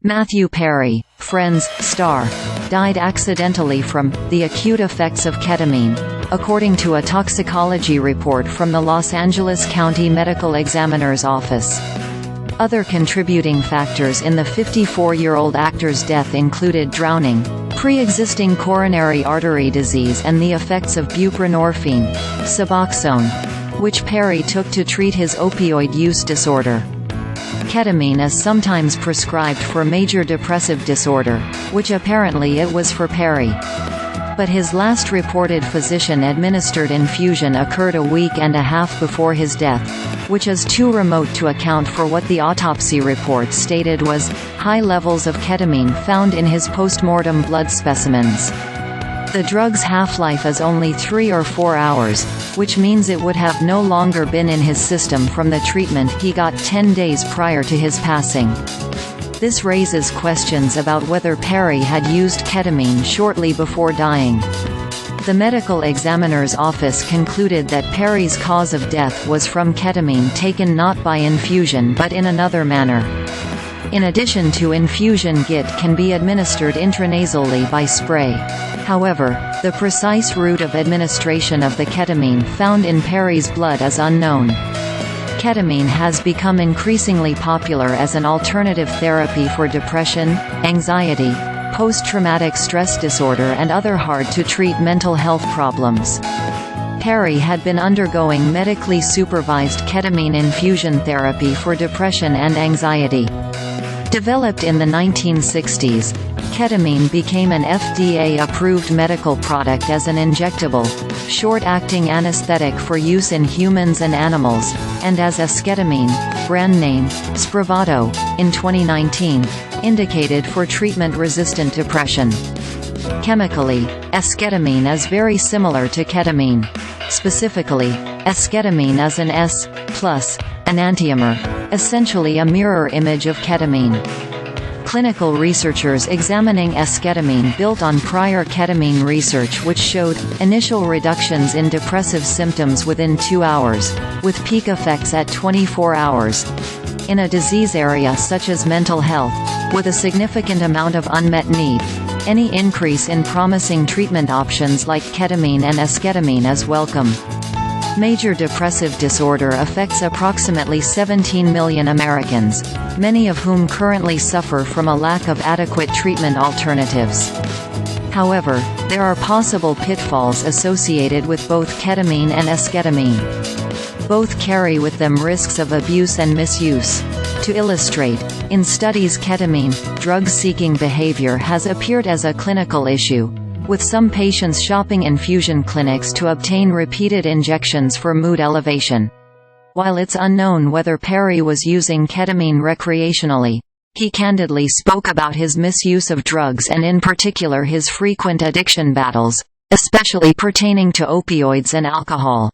Matthew Perry, Friends, star, died accidentally from the acute effects of ketamine, according to a toxicology report from the Los Angeles County Medical Examiner's Office. Other contributing factors in the 54-year-old actor's death included drowning, pre-existing coronary artery disease and the effects of buprenorphine, Suboxone, which Perry took to treat his opioid use disorder. Ketamine is sometimes prescribed for major depressive disorder, which apparently it was for Perry. But his last reported physician-administered infusion occurred a week and a half before his death, which is too remote to account for what the autopsy report stated was high levels of ketamine found in his postmortem blood specimens. The drug's half-life is only 3 or 4 hours, which means it would have no longer been in his system from the treatment he got 10 days prior to his passing. This raises questions about whether Perry had used ketamine shortly before dying. The medical examiner's office concluded that Perry's cause of death was from ketamine taken not by infusion but in another manner. In addition to infusion, GIT can be administered intranasally by spray. However, the precise route of administration of the ketamine found in Perry's blood is unknown. Ketamine has become increasingly popular as an alternative therapy for depression, anxiety, post-traumatic stress disorder and other hard-to-treat mental health problems. Perry had been undergoing medically supervised ketamine infusion therapy for depression and anxiety. Developed in the 1960s, ketamine became an FDA-approved medical product as an injectable, short-acting anesthetic for use in humans and animals, and as esketamine, brand name, Spravato, in 2019, indicated for treatment-resistant depression. Chemically, esketamine is very similar to ketamine. Specifically, esketamine is an S+ enantiomer, essentially a mirror image of ketamine. Clinical researchers examining esketamine built on prior ketamine research which showed initial reductions in depressive symptoms within 2 hours, with peak effects at 24 hours. In a disease area such as mental health, with a significant amount of unmet need, any increase in promising treatment options like ketamine and esketamine is welcome. Major depressive disorder affects approximately 17 million Americans, many of whom currently suffer from a lack of adequate treatment alternatives. However, there are possible pitfalls associated with both ketamine and esketamine. Both carry with them risks of abuse and misuse. To illustrate, in studies ketamine, drug-seeking behavior has appeared as a clinical issue, with some patients shopping infusion clinics to obtain repeated injections for mood elevation. While it's unknown whether Perry was using ketamine recreationally, he candidly spoke about his misuse of drugs and in particular his frequent addiction battles, especially pertaining to opioids and alcohol.